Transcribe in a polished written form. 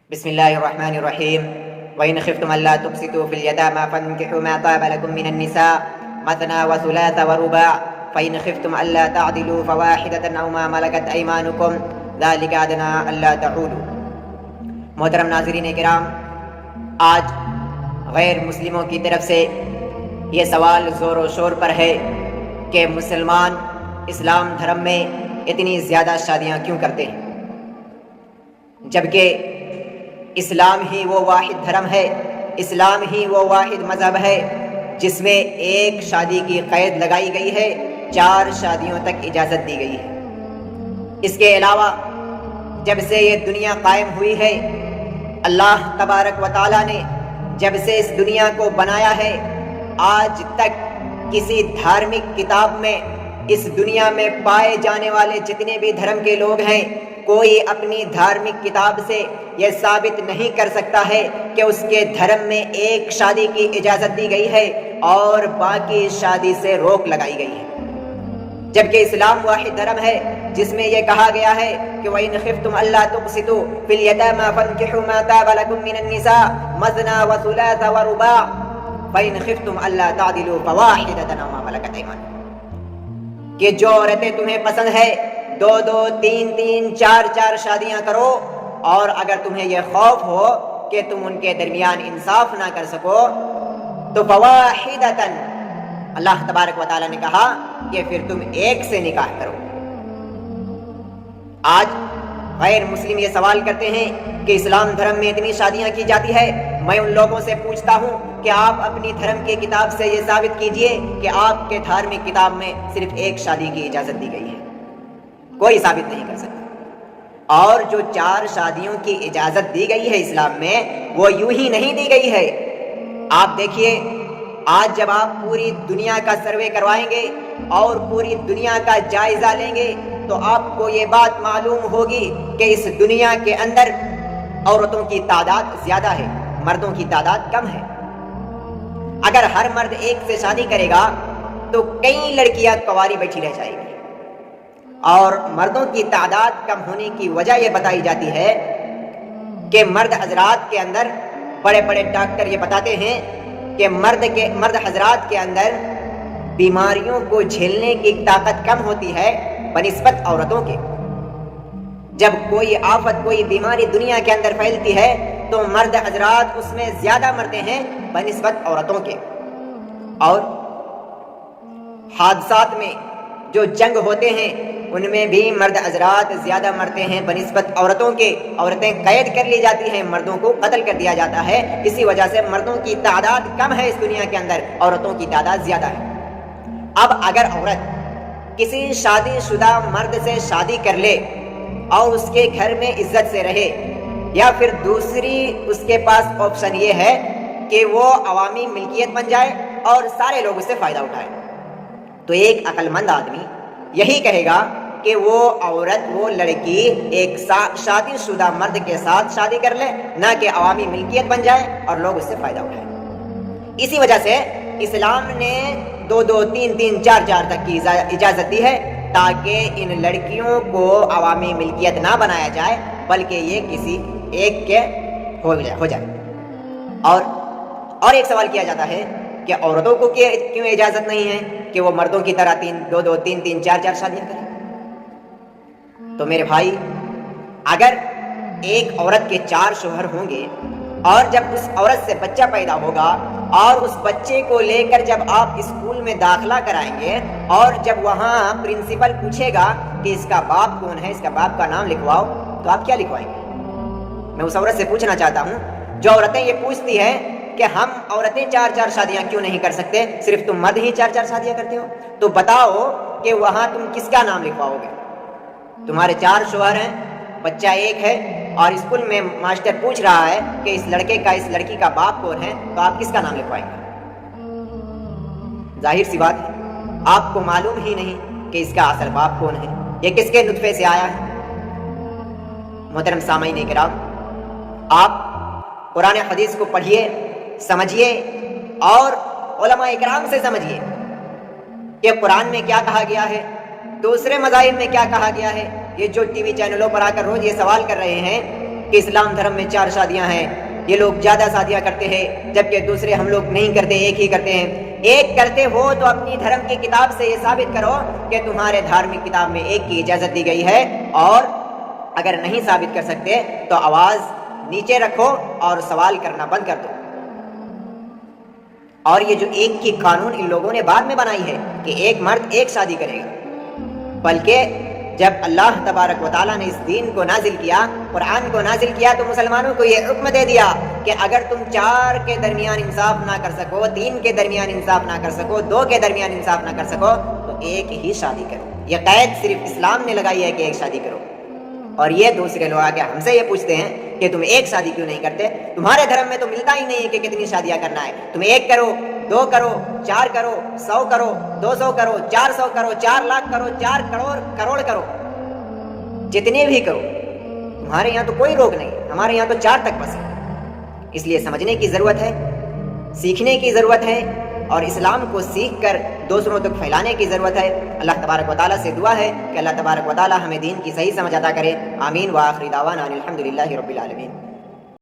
بسم الله الرحمن الرحيم وإن خفتم ألا تقسطوا في اليتامى فانكحوا ما طاب لكم من النساء مثنى وثلاث ورباع فإن خفتم ألا تعدلوا فواحدة أو ما ملكت أيمانكم ذلك أدنى ألا تعولوا۔ محترم ناظرین کرام، آج غیر مسلموں کی طرف سے یہ سوال زور و شور پر ہے کہ مسلمان اسلام دھرم میں اتنی زیادہ شادیاں کیوں کرتے ہیں، جبکہ اسلام ہی وہ واحد دھرم ہے، اسلام ہی وہ واحد مذہب ہے جس میں ایک شادی کی قید لگائی گئی ہے، 4 شادیوں تک اجازت دی گئی ہے۔ اس کے علاوہ جب سے یہ دنیا قائم ہوئی ہے، اللہ تبارک و تعالیٰ نے جب سے اس دنیا کو بنایا ہے، آج تک کسی دھارمک کتاب میں اس دنیا میں پائے جانے والے جتنے بھی دھرم کے لوگ ہیں، کوئی اپنی دھارمک کتاب سے یہ ثابت نہیں کر سکتا ہے کہ اس کے دھرم میں ایک شادی کی اجازت دی گئی ہے اور باقی شادی سے روک لگائی گئی ہے، جبکہ اسلام واحد دھرم ہے جس میں یہ کہا گیا ہے کہ وَإِنْ خِفْتُمْ أَلَّا تُقْسِطُوا فِي الْيَتَامَى فَانكِحُوا مَا طَابَ لَكُم مِّنَ النِّسَاءِ مَثْنَىٰ وَثُلَاثَ وَرُبَاعَ فَإِنْ خِفْتُمْ أَلَّا تَعْدِلُوا فَوَاحِدَةً أَوْ مَا مَلَكَتْ أَيْمَانُكُمْ، کہ جو عورتیں تمہیں پسند ہے 2 3 4 شادیاں کرو، اور اگر تمہیں یہ خوف ہو کہ تم ان کے درمیان انصاف نہ کر سکو تو فواحدۃ، اللہ تبارک و تعالیٰ نے کہا کہ پھر تم ایک سے نکاح کرو۔ آج غیر مسلم یہ سوال کرتے ہیں کہ اسلام دھرم میں اتنی شادیاں کی جاتی ہے۔ میں ان لوگوں سے پوچھتا ہوں کہ آپ اپنی دھرم کی کتاب سے یہ ثابت کیجئے کہ آپ کے دھارمک کتاب میں صرف ایک شادی کی اجازت دی گئی ہے، کوئی ثابت نہیں کر سکتا۔ اور جو 4 شادیوں کی اجازت دی گئی ہے اسلام میں، وہ یوں ہی نہیں دی گئی ہے۔ آپ دیکھیے، آج جب آپ پوری دنیا کا سروے کروائیں گے اور پوری دنیا کا جائزہ لیں گے تو آپ کو یہ بات معلوم ہوگی کہ اس دنیا کے اندر عورتوں کی تعداد زیادہ ہے، مردوں کی تعداد کم ہے۔ اگر ہر مرد ایک سے شادی کرے گا تو کئی لڑکیاں کنواری بیٹھی رہ جائیں گی، اور مردوں کی تعداد کم ہونے کی وجہ یہ بتائی جاتی ہے کہ مرد حضرات کے اندر، بڑے بڑے ڈاکٹر یہ بتاتے ہیں کہ مرد حضرات کے اندر بیماریوں کو جھیلنے کی طاقت کم ہوتی ہے بنسبت عورتوں کے۔ جب کوئی آفت، کوئی بیماری دنیا کے اندر پھیلتی ہے تو مرد حضرات اس میں زیادہ مرتے ہیں بنسبت عورتوں کے۔ اور حادثات میں جو جنگ ہوتے ہیں ان میں بھی مرد حضرات زیادہ مرتے ہیں بنسبت عورتوں کے۔ عورتیں قید کر لی جاتی ہیں، مردوں کو قتل کر دیا جاتا ہے، اسی وجہ سے مردوں کی تعداد کم ہے اس دنیا کے اندر، عورتوں کی تعداد زیادہ ہے۔ اب اگر عورت کسی شادی شدہ مرد سے شادی کر لے اور اس کے گھر میں عزت سے رہے، یا پھر دوسری اس کے پاس آپشن یہ ہے کہ وہ عوامی ملکیت بن جائے اور سارے لوگ اس سے فائدہ اٹھائیں، تو ایک عقل مند آدمی یہی کہے گا کہ وہ عورت، وہ لڑکی ایک شادی شدہ مرد کے ساتھ شادی کر لے، نہ کہ عوامی ملکیت بن جائے اور لوگ اس سے فائدہ اٹھائیں۔ اسی وجہ سے اسلام نے 2 3 4 تک کی اجازت دی ہے، تاکہ ان لڑکیوں کو عوامی ملکیت نہ بنایا جائے بلکہ یہ کسی ایک کے ہو جائے۔ اور ایک سوال کیا جاتا ہے کہ عورتوں کو کیوں اجازت نہیں ہے کہ وہ مردوں کی طرح 2 3 4 شادیاں کریں؟ تو میرے بھائی، اگر ایک عورت کے 4 شوہر ہوں گے اور جب اس عورت سے بچہ پیدا ہوگا اور اس بچے کو لے کر جب آپ اسکول میں داخلہ کرائیں گے اور جب وہاں پرنسپل پوچھے گا کہ اس کا باپ کون ہے، اس کا باپ کا نام لکھواؤ، تو آپ کیا لکھوائیں گے؟ میں اس عورت سے پوچھنا چاہتا ہوں جو عورتیں یہ پوچھتی ہیں کہ ہم عورتیں 4 شادیاں کیوں نہیں کر سکتے، صرف تم مرد ہی 4 شادیاں کرتے ہو، تو بتاؤ کہ وہاں تم کس کا نام لکھواؤ گے؟ تمہارے 4 شوہر ہیں، بچہ ایک ہے، اور اسکول میں ماسٹر پوچھ رہا ہے کہ اس لڑکے کا، اس لڑکی کا باپ کون ہے، تو آپ کس کا نام لکھوائیں گے؟ ظاہر سی بات ہے، آپ کو معلوم ہی نہیں کہ اس کا اصل باپ کون ہے، یہ کس کے نطفے سے آیا ہے۔ محترم سامعین کرام، آپ قرآن حدیث کو پڑھیے، سمجھیے، اور علماء اکرام سے سمجھیے کہ قرآن میں کیا کہا گیا ہے، دوسرے مذاہب میں کیا کہا گیا ہے۔ یہ جو ٹی وی چینلوں پر آ کر روز یہ سوال کر رہے ہیں کہ اسلام دھرم میں 4 شادیاں ہیں، یہ لوگ زیادہ شادیاں کرتے ہیں جبکہ دوسرے ہم لوگ نہیں کرتے، ایک ہی کرتے ہیں۔ ایک کرتے ہو تو اپنی دھرم کی کتاب سے یہ ثابت کرو کہ تمہارے دھارمک کتاب میں ایک کی اجازت دی گئی ہے، اور اگر نہیں ثابت کر سکتے تو آواز نیچے رکھو اور سوال کرنا بند کر دو۔ اور یہ جو ایک کی قانون ان لوگوں نے بعد میں بنائی ہے کہ ایک مرد ایک شادی کرے گا، بلکہ جب اللہ تبارک و تعالیٰ نے اس دین کو نازل کیا، قرآن کو نازل کیا، تو مسلمانوں کو یہ حکم دے دیا کہ اگر تم 4 کے درمیان انصاف نہ کر سکو، 3 کے درمیان انصاف نہ کر سکو، 2 کے درمیان انصاف نہ کر سکو تو ایک ہی شادی کرو۔ یہ قید صرف اسلام نے لگائی ہے کہ ایک شادی کرو، اور یہ دوسرے لوگ آگے ہم سے یہ پوچھتے ہیں کہ تم ایک شادی کیوں نہیں کرتے؟ تمہارے دھرم میں تو ملتا ہی نہیں ہے کہ کتنی شادیاں کرنا ہے، تم 1 کرو، 2 کرو، 4 کرو، 100 کرو، 200 کرو، 400 کرو، 4 لاکھ کرو، 4 کروڑ کرو، جتنے بھی کرو، تمہارے یہاں تو کوئی روک نہیں، ہمارے یہاں تو 4 تک بس ہے۔ اس لیے سمجھنے کی ضرورت ہے، سیکھنے کی ضرورت ہے، اور اسلام کو سیکھ کر دوسروں تک پھیلانے کی ضرورت ہے۔ اللہ تبارک و تعالیٰ سے دعا ہے کہ اللہ تبارک و تعالیٰ ہمیں دین کی صحیح سمجھ عطا کرے۔ آمین۔ وآخر دعوانا ان الحمد للہ رب العالمین۔